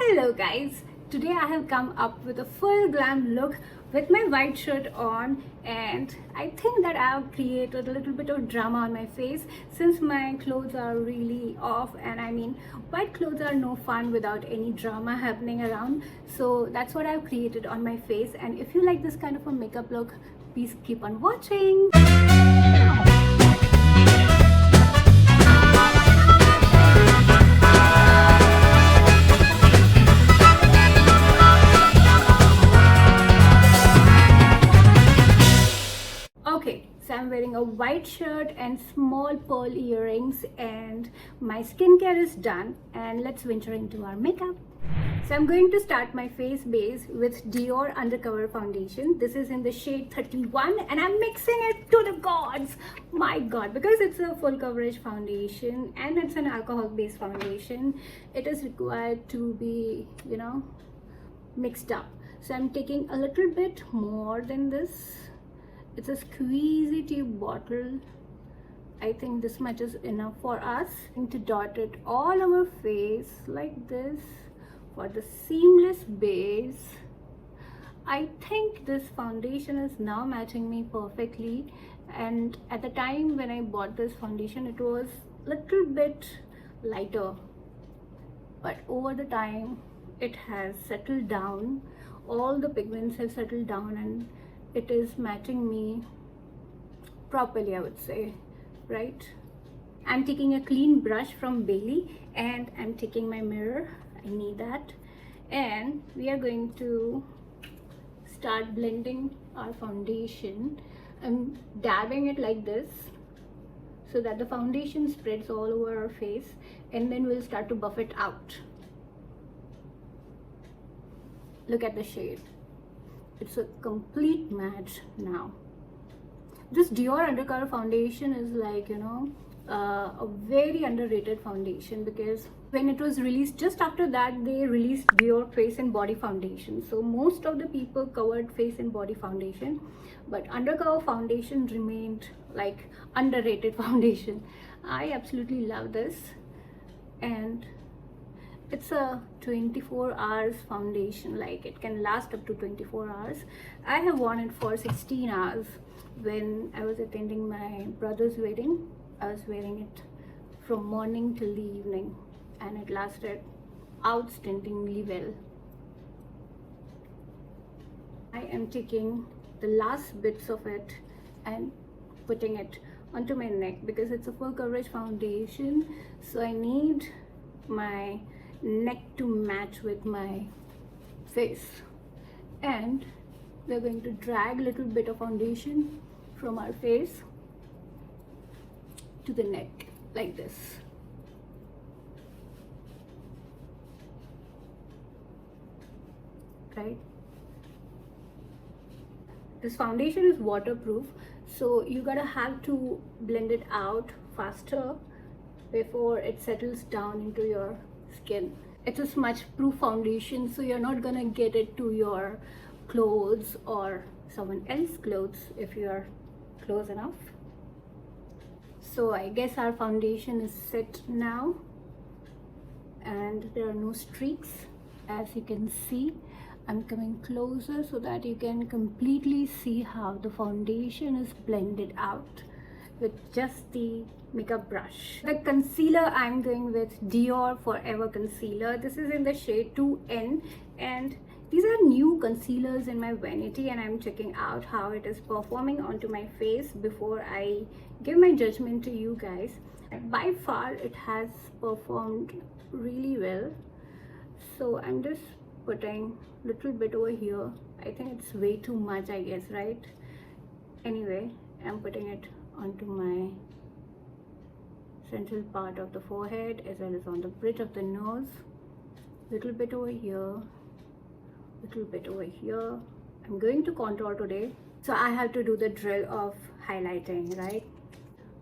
Hello guys, today I have come up with a full glam look with my white shirt on, and I think that I have created a little bit of drama on my face since my clothes are really off, and I mean white clothes are no fun without any drama happening around. So that's what I've created on my face, and if you like this kind of a makeup look, please keep on watching. Okay, so I'm wearing a white shirt and small pearl earrings, and my skincare is done, and let's venture into our makeup. So I'm going to start my face base with Dior Undercover foundation. This is in the shade 31 and I'm mixing it to the gods. My god, because it's a full coverage foundation and it's an alcohol based foundation, it is required to be, mixed up. So I'm taking a little bit more than this. It's a squeezy tube bottle. I think this much is enough for us. I'm going to dot it all over face like this for the seamless base. I think this foundation is now matching me perfectly, and at the time when I bought this foundation it was a little bit lighter, but over the time it has settled down. All the pigments have settled down and it is matching me properly, I would say, right? I'm taking a clean brush from Bali and I'm taking my mirror. I need that, and we are going to start blending our foundation. I'm dabbing it like this so that the foundation spreads all over our face, and then we'll start to buff it out. Look at the shade. It's a complete match now. This Dior Undercover foundation is like, a very underrated foundation, because when it was released, just after that they released Dior face and body foundation. So most of the people covered face and body foundation, but Undercover foundation remained like underrated foundation. I absolutely love this, and it's a 24 hours foundation. Like, it can last up to 24 hours. I have worn it for 16 hours when I was attending my brother's wedding. I was wearing it from morning till the evening and it lasted outstandingly well. I am taking the last bits of it and putting it onto my neck because it's a full coverage foundation, so I need my neck to match with my face. And we're going to drag a little bit of foundation from our face to the neck like this. Right? This foundation is waterproof, so you gotta have to blend it out faster before it settles down into your skin. It's a smudge proof foundation, so you're not gonna get it to your clothes or someone else's clothes if you're close enough. So I guess our foundation is set now, and there are no streaks, as you can see. I'm coming closer so that you can completely see how the foundation is blended out with just the makeup brush. The concealer, I'm going with Dior Forever Concealer. This is in the shade 2N, and these are new concealers in my vanity, and I'm checking out how it is performing onto my face before I give my judgment to you guys. By far it has performed really well, so I'm just putting a little bit over here. I think it's way too much, I guess, right? Anyway, I'm putting it onto my central part of the forehead as well as on the bridge of the nose. Little bit over here, little bit over here. I'm going to contour today, so I have to do the drill of highlighting, right?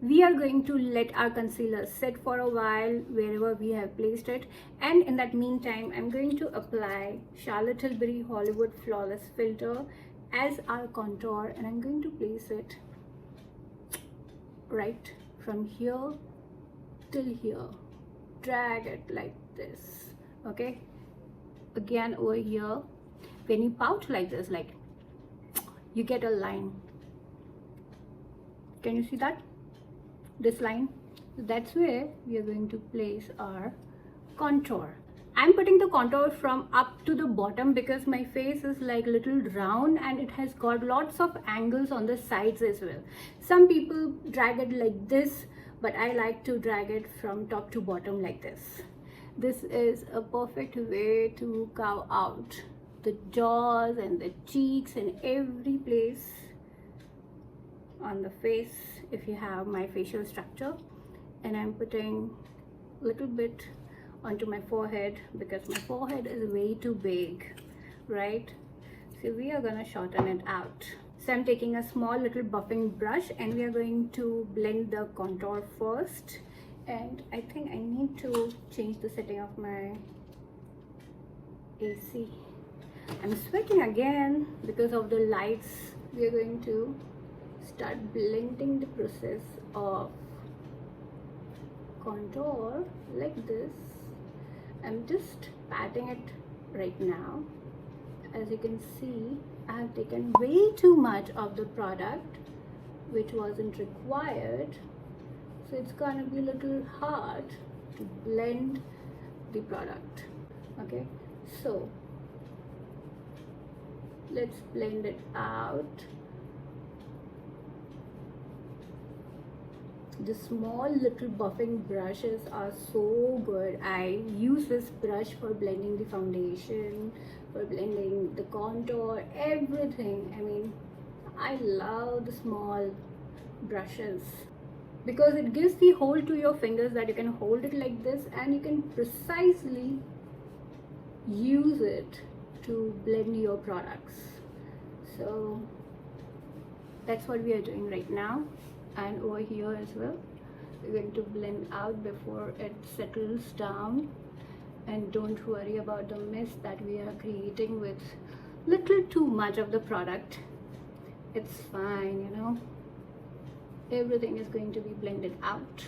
We are going to let our concealer sit for a while wherever we have placed it, and in that meantime I'm going to apply Charlotte Tilbury Hollywood Flawless Filter as our contour, and I'm going to place it right from here till here. Drag it like this, okay? again over here. When you pout like this, like, you get a line. Can you see that? This line? That's where we are going to place our contour. I'm putting the contour from up to the bottom because my face is like little round and it has got lots of angles on the sides as well. Some people drag it like this, but I like to drag it from top to bottom like this. This is a perfect way to carve out the jaws and the cheeks and every place on the face if you have my facial structure. And I'm putting a little bit onto my forehead because my forehead is way too big, right? So we are gonna shorten it out. So I'm taking a small little buffing brush and we are going to blend the contour first. And I think I need to change the setting of my AC. I'm sweating again because of the lights. We are going to start blending the process of contour like this. I'm just patting it right now. As you can see, I have taken way too much of the product which wasn't required, so it's gonna be a little hard to blend the product. Okay, so let's blend it out. The small little buffing brushes are so good. I use this brush for blending the foundation, for blending the contour, everything. I mean, I love the small brushes because it gives the hold to your fingers that you can hold it like this and you can precisely use it to blend your products. So that's what we are doing right now. And over here as well, we're going to blend out before it settles down. And don't worry about the mist that we are creating with little too much of the product. It's fine, you know, everything is going to be blended out.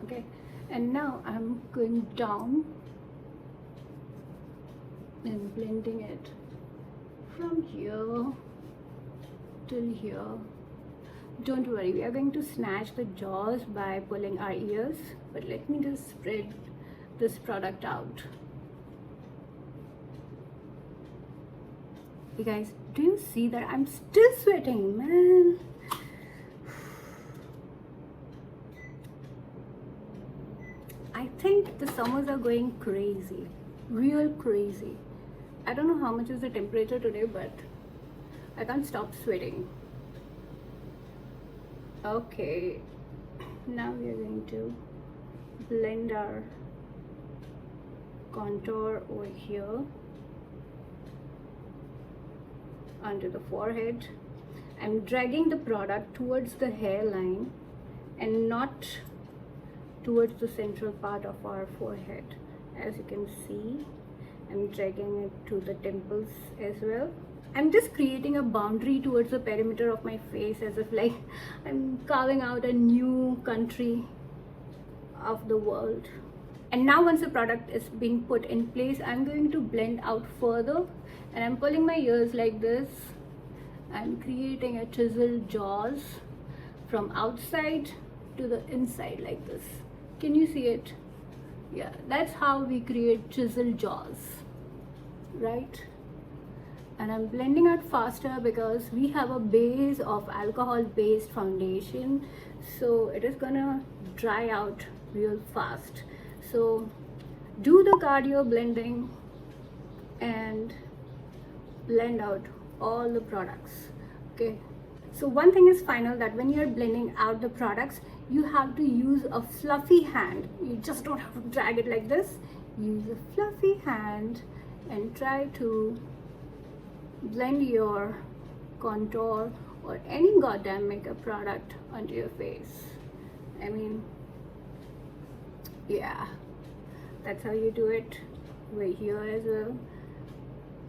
Okay, and now I'm going down and blending it from here till here. Don't worry, we are going to snatch the jaws by pulling our ears, but let me just spread this product out. You guys, do you see that I'm still sweating, man? I think the summers are going crazy, real crazy. I don't know how much is the temperature today, but I can't stop sweating. Okay, now we are going to blend our contour over here onto the forehead. I'm dragging the product towards the hairline and not towards the central part of our forehead. As you can see, I'm dragging it to the temples as well. I'm just creating a boundary towards the perimeter of my face, as if like I'm carving out a new country of the world. And now once the product is being put in place, I'm going to blend out further and I'm pulling my ears like this. I'm creating a chiseled jaws from outside to the inside like this. Can you see it? Yeah, that's how we create chiseled jaws, right? And I'm blending out faster because we have a base of alcohol based foundation, so it is gonna dry out real fast. So do the cardio blending and blend out all the products. Okay, so one thing is final, that when you're blending out the products, you have to use a fluffy hand. You just don't have to drag it like this. Use a fluffy hand and try to blend your contour or any goddamn makeup product onto your face. I mean, yeah, that's how you do it. Over here as well,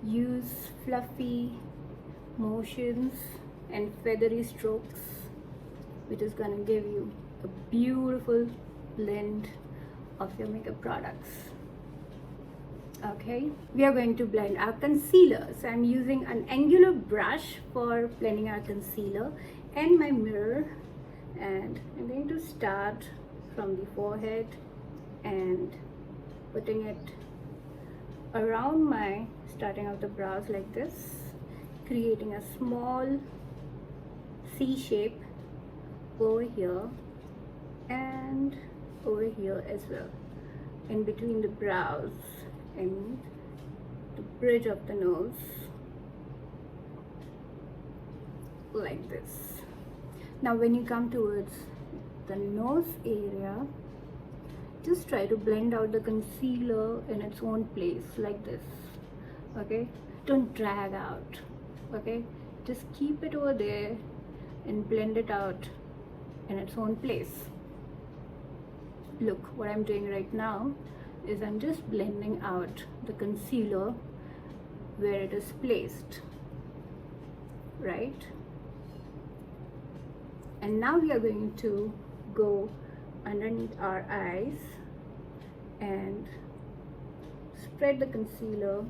use fluffy motions and feathery strokes, which is gonna give you a beautiful blend of your makeup products. Okay, we are going to blend our concealer. So I'm using an angular brush for blending our concealer and my mirror, and I'm going to start from the forehead and putting it around my starting of the brows like this, creating a small C shape over here and over here as well, in between the brows and the bridge of the nose, like this. Now when you come towards the nose area, just try to blend out the concealer in its own place like this. Okay, don't drag out. Okay, just keep it over there and blend it out in its own place. Look, what I'm doing right now is I'm just blending out the concealer where it is placed, right? And now we are going to go underneath our eyes and spread the concealer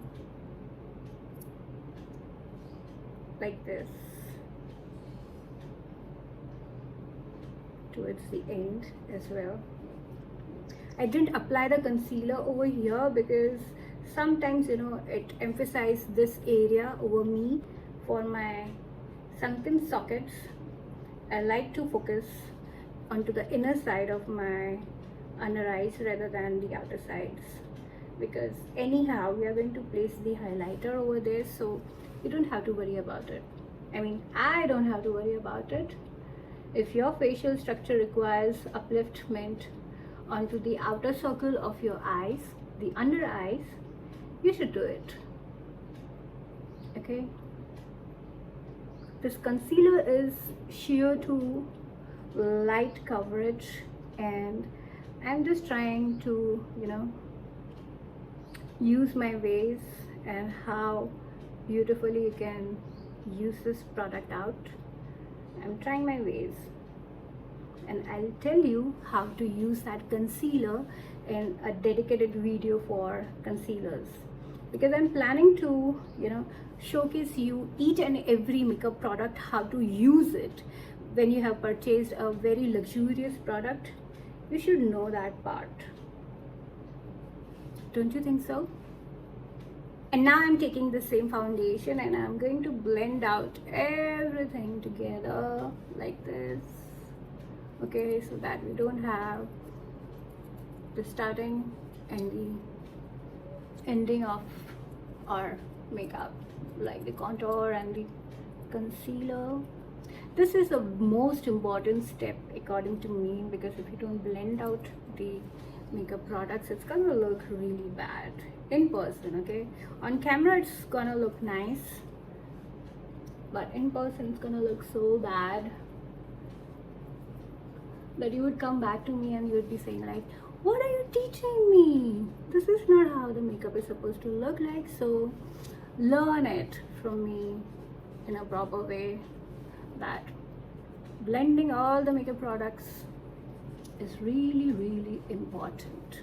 like this towards the end as well. I didn't apply the concealer over here because sometimes, you know, it emphasizes this area over me. For my sunken sockets, I like to focus onto the inner side of my under eyes rather than the outer sides, because anyhow we are going to place the highlighter over there, so you don't have to worry about it. I mean, I don't have to worry about it. If your facial structure requires upliftment onto the outer circle of your eyes, the under eyes, you should do it. Okay, this concealer is sheer to light coverage, and I'm just trying to, you know, use my ways and how beautifully you can use this product out. I'm trying my ways, and I'll tell you how to use that concealer in a dedicated video for concealers, because I'm planning to, you know, showcase you each and every makeup product, how to use it. When you have purchased a very luxurious product, you should know that part. Don't you think so? And now I'm taking the same foundation and I'm going to blend out everything together like this. Okay, so that we don't have the starting and the ending of our makeup, like the contour and the concealer. This is the most important step according to me, because if you don't blend out the makeup products, it's gonna look really bad in person. Okay, on camera it's gonna look nice, but in person it's gonna look so bad that you would come back to me and you would be saying like, what are you teaching me? This is not how the makeup is supposed to look like. So learn it from me in a proper way, that blending all the makeup products is really, really important.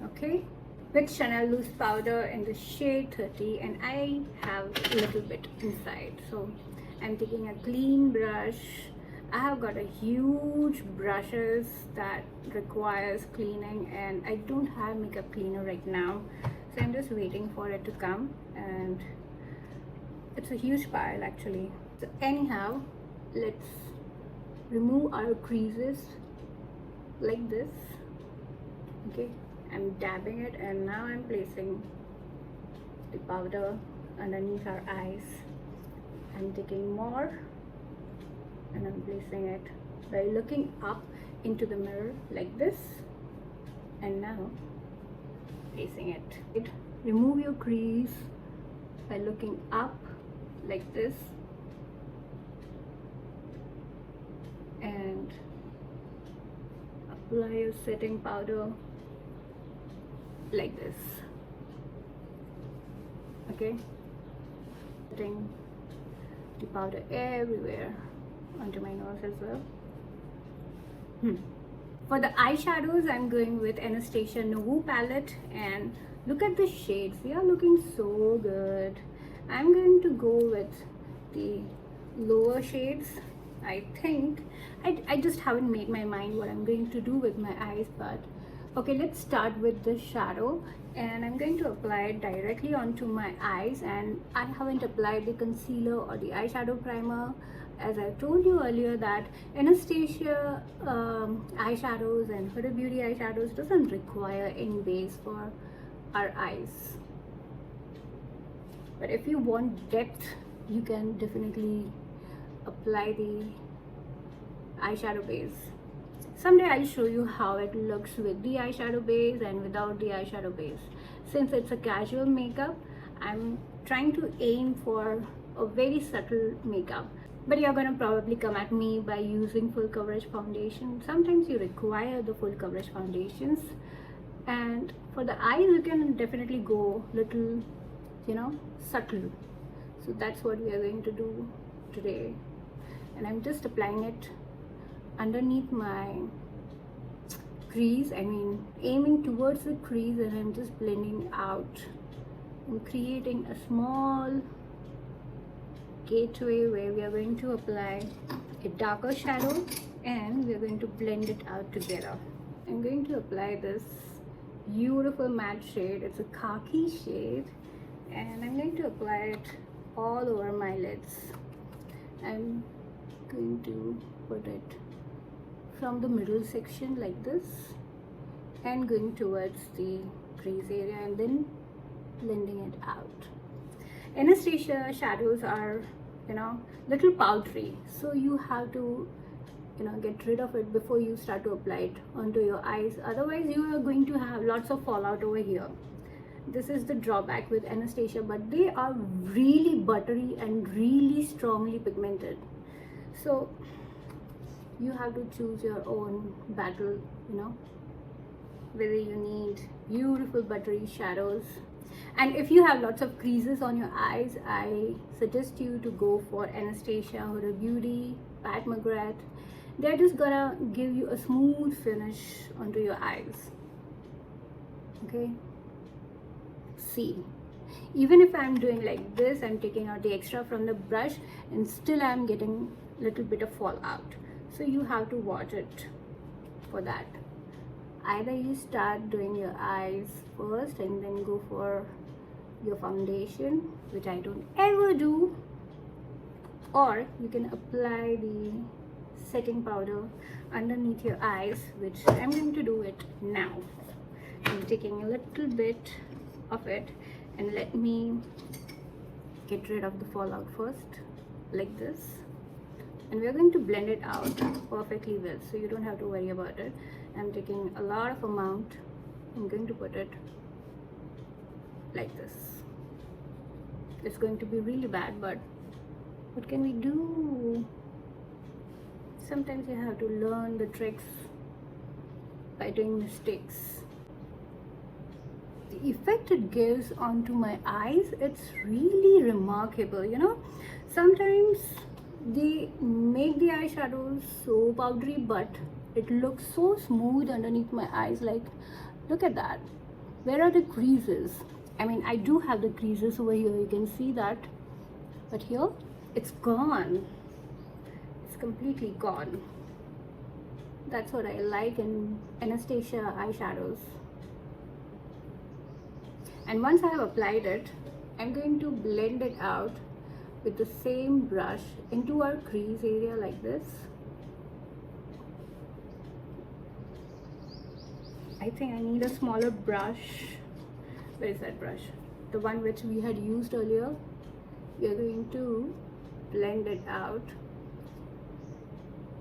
Okay, with Chanel loose powder in the shade 30, and I have a little bit inside, so I'm taking a clean brush. I have got a huge brushes that requires cleaning, and I don't have makeup cleaner right now, so I'm just waiting for it to come, and it's a huge pile actually. So anyhow, let's remove our creases like this. Okay, I'm dabbing it, and now I'm placing the powder underneath our eyes. I'm taking more and I'm placing it by looking up into the mirror like this, and now placing it. Remove your crease by looking up like this, and apply your setting powder like this. Okay, putting the powder everywhere onto my nose as well. For the eyeshadows, I'm going with Anastasia Nouveau palette, and Look at the shades, they are looking so good. I'm going to go with the lower shades. I think I just haven't made my mind what I'm going to do with my eyes, but okay, let's start with the shadow, and I'm going to apply it directly onto my eyes. And I haven't applied the concealer or the eyeshadow primer, as I told you earlier that Anastasia eyeshadows and Huda Beauty eyeshadows doesn't require any base for our eyes. But if you want depth, you can definitely apply the eyeshadow base. Someday I'll show you how it looks with the eyeshadow base and without the eyeshadow base. Since it's a casual makeup, I'm trying to aim for a very subtle makeup. But you're gonna probably come at me by using full coverage foundation. Sometimes you require the full coverage foundations, and for the eyes you can definitely go little, subtle. So that's what we are going to do today. And I'm just applying it underneath my crease, aiming towards the crease, and I'm just blending out. I'm creating a small gateway where we are going to apply a darker shadow and we are going to blend it out together. I'm going to apply this beautiful matte shade. It's a khaki shade, and I'm going to apply it all over my lids. I'm going to put it from the middle section like this and going towards the crease area and then blending it out. Anastasia shadows are little powdery, so you have to get rid of it before you start to apply it onto your eyes, otherwise you are going to have lots of fallout over here. This is the drawback with Anastasia, but they are really buttery and really strongly pigmented, so you have to choose your own battle, whether you need beautiful buttery shadows. And if you have lots of creases on your eyes, I suggest you to go for Anastasia, Huda Beauty, Pat McGrath. They're just gonna give you a smooth finish onto your eyes. Okay, see, even if I'm doing like this, I'm taking out the extra from the brush and still I'm getting a little bit of fallout. So you have to watch it for that. Either you start doing your eyes first and then go for your foundation, which I don't ever do, or you can apply the setting powder underneath your eyes, which I'm going to do it now. I'm taking a little bit of it, and let me get rid of the fallout first, like this. And we're going to blend it out perfectly well, so you don't have to worry about it. I'm taking a lot of amount. I'm going to put it like this. It's going to be really bad, but what can we do? Sometimes you have to learn the tricks by doing mistakes. The effect it gives onto my eyes, it's really remarkable. Sometimes they make the eyeshadows so powdery, but it looks so smooth underneath my eyes. Like, look at that. Where are the creases? I do have the creases over here, you can see that, but here it's gone. It's completely gone. That's what I like in Anastasia eyeshadows. And once I have applied it, I'm going to blend it out with the same brush into our crease area like this. I think I need a smaller brush. Where is that brush? The one which we had used earlier. We are going to blend it out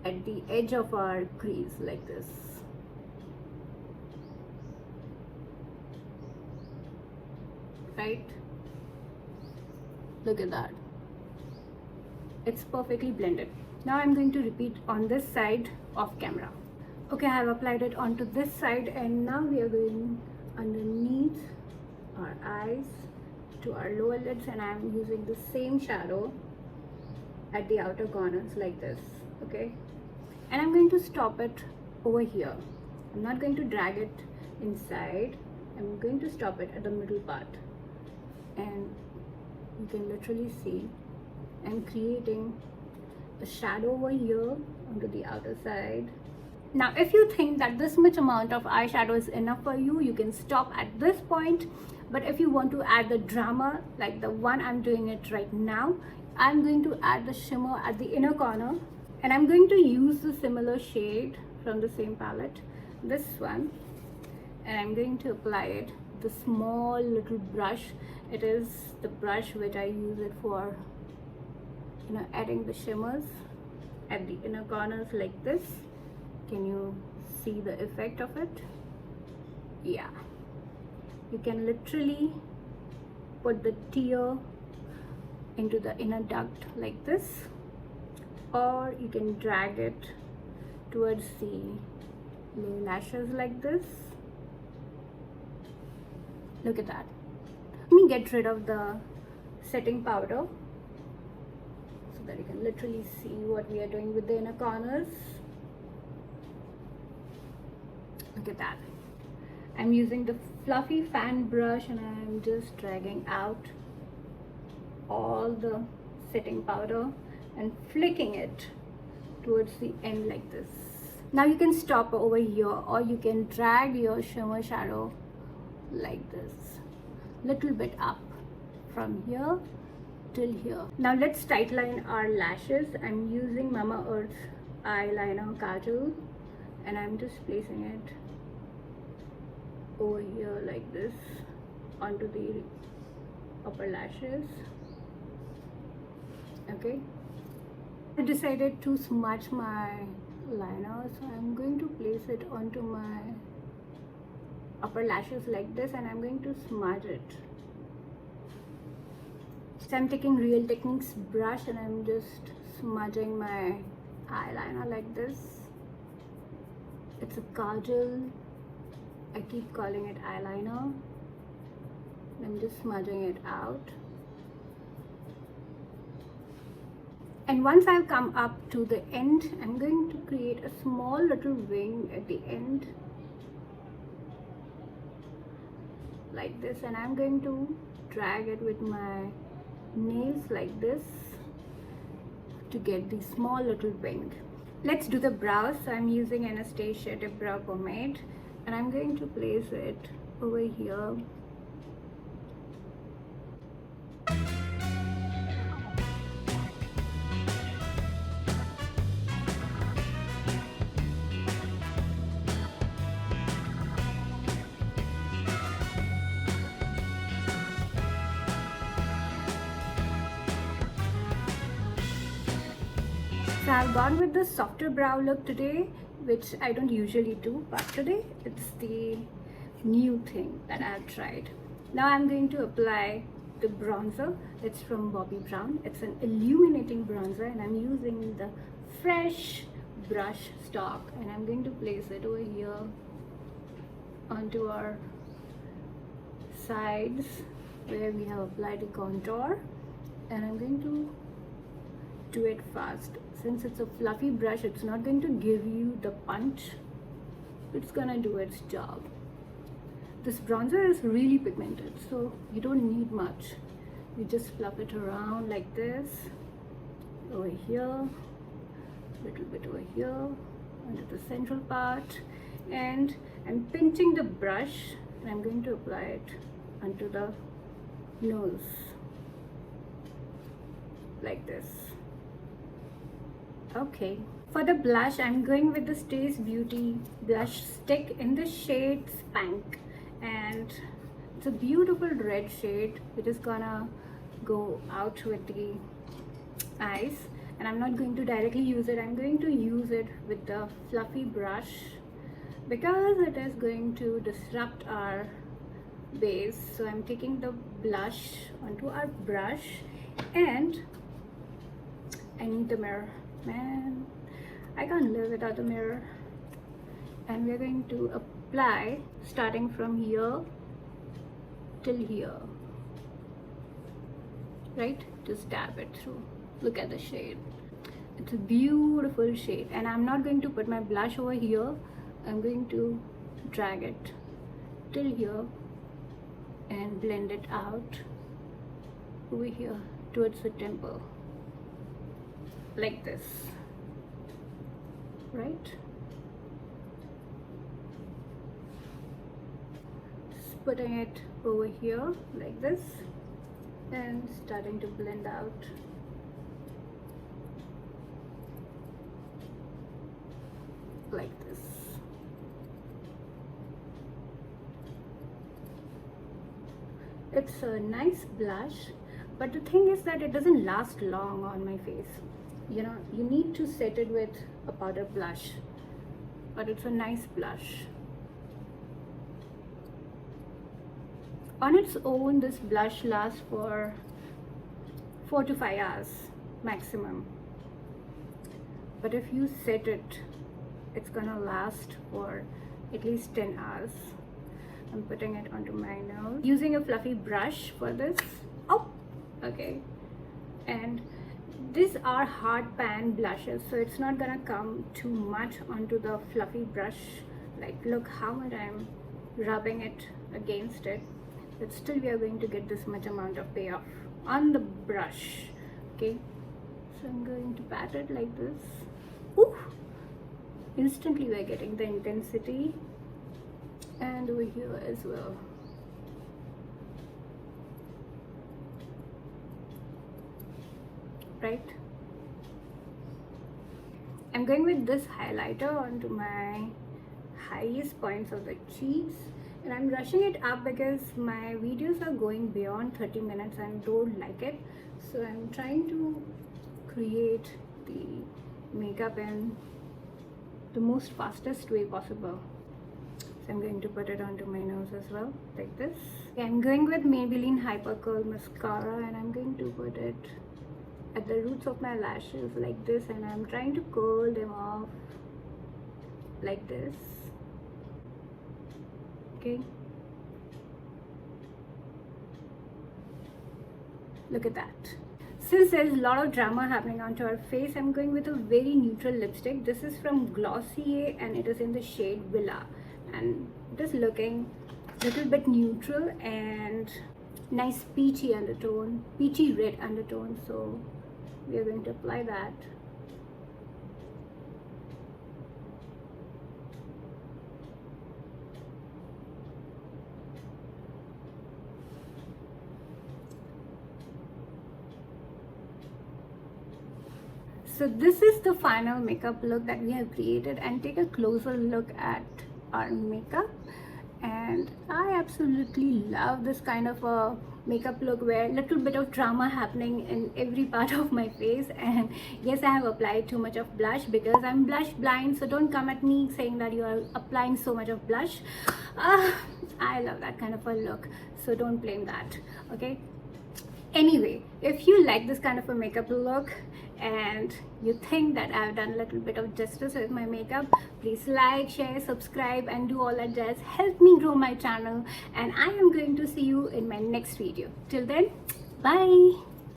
at the edge of our crease like this. Right? Look at that. It's perfectly blended. Now I'm going to repeat on this side off camera. Okay, I have applied it onto this side, and now we are going underneath our eyes to our lower lids, and I'm using the same shadow at the outer corners like this. Okay, and I'm going to stop it over here. I'm not going to drag it inside. I'm going to stop it at the middle part, and you can literally see I'm creating a shadow over here onto the outer side. Now if you think that this much amount of eyeshadow is enough for you, you can stop at this point. But if you want to add the drama, like the one I'm doing it right now, I'm going to add the shimmer at the inner corner, and I'm going to use the similar shade from the same palette, this one, and I'm going to apply it with a small little brush. It is the brush which I use it for, you know, adding the shimmers at the inner corners like this. Can you see the effect of it? Yeah, you can literally put the tear into the inner duct like this, or you can drag it towards the lower lashes like this. Look at that. Let me get rid of the setting powder so that you can literally see what we are doing with the inner corners. Look at that. I'm using the fluffy fan brush and I'm just dragging out all the setting powder and flicking it towards the end like this. Now you can stop over here, or you can drag your shimmer shadow like this, little bit up from here till here. Now let's tightline our lashes. I'm using Mama Earth eyeliner kajal, and I'm just placing it over here like this onto the upper lashes. Okay, I decided to smudge my liner, so I'm going to place it onto my upper lashes like this, and I'm going to smudge it. So I'm taking Real Techniques brush and I'm just smudging my eyeliner like this. It's a kajal, I keep calling it eyeliner. I'm just smudging it out. And once I've come up to the end, I'm going to create a small little wing at the end like this, and I'm going to drag it with my nails like this to get the small little wing. Let's do the brows. So I'm using Anastasia Dip Brow Pomade, and I'm going to place it over here. So I've gone with the softer brow look today, which I don't usually do, but today it's the new thing that I've tried. Now I'm going to apply the bronzer. It's from Bobbi Brown. It's an illuminating bronzer, and I'm using the fresh brush stock, and I'm going to place it over here onto our sides where we have applied the contour, and I'm going to do it fast. Since it's a fluffy brush, it's not going to give you the punch. It's gonna do its job. This bronzer is really pigmented, so you don't need much. You just fluff it around like this, over here, little bit over here, under the central part, and I'm pinching the brush and I'm going to apply it onto the nose like this. Okay, for the blush, I'm going with the Stace Beauty blush stick in the shade Spank, and it's a beautiful red shade which is gonna go out with the eyes. And I'm not going to directly use it, I'm going to use it with the fluffy brush because it is going to disrupt our base. So I'm taking the blush onto our brush, and I need the mirror. Man, I can't live without the mirror. And we're going to apply starting from here till here, right? Just dab it through. Look at the shade. It's a beautiful shade, and I'm not going to put my blush over here. I'm going to drag it till here and blend it out over here towards the temple, like this, right? Just putting it over here like this and starting to blend out. Like this. It's a nice blush, but the thing is that it doesn't last long on my face. You know, you need to set it with a powder blush, but it's a nice blush. On its own, this blush lasts for 4 to 5 hours maximum, but if you set it, it's gonna last for at least 10 hours. I'm putting it onto my nose using a fluffy brush for this. Oh, okay. And these are hard pan blushes, so it's not gonna come too much onto the fluffy brush. Like, look how much I'm rubbing it against it, but still we are going to get this much amount of payoff on the brush. Okay, so I'm going to pat it like this. Ooh. Instantly we're getting the intensity, and over here as well. Right? I'm going with this highlighter onto my highest points of the cheeks, and I'm rushing it up because my videos are going beyond 30 minutes and don't like it, so I'm trying to create the makeup in the most fastest way possible. So I'm going to put it onto my nose as well, like this. Okay, I'm going with Maybelline Hyper Curl mascara, and I'm going to put it at the roots of my lashes like this, and I'm trying to curl them off like this. Okay, look at that. Since there's a lot of drama happening onto our face, I'm going with a very neutral lipstick. This is from Glossier and it is in the shade Villa, and it is looking a little bit neutral and nice peachy undertone, peachy red undertone. So we are going to apply that. So this is the final makeup look that we have created, and take a closer look at our makeup. And I absolutely love this kind of a makeup look where a little bit of drama happening in every part of my face. And yes, I have applied too much of blush because I'm blush blind, so don't come at me saying that you are applying so much of blush. I love that kind of a look, so don't blame that, okay? Anyway, if you like this kind of a makeup look and you think that I've done a little bit of justice with my makeup, please like, share, subscribe and do all that jazz. Help me grow my channel, and I am going to see you in my next video. Till then, bye.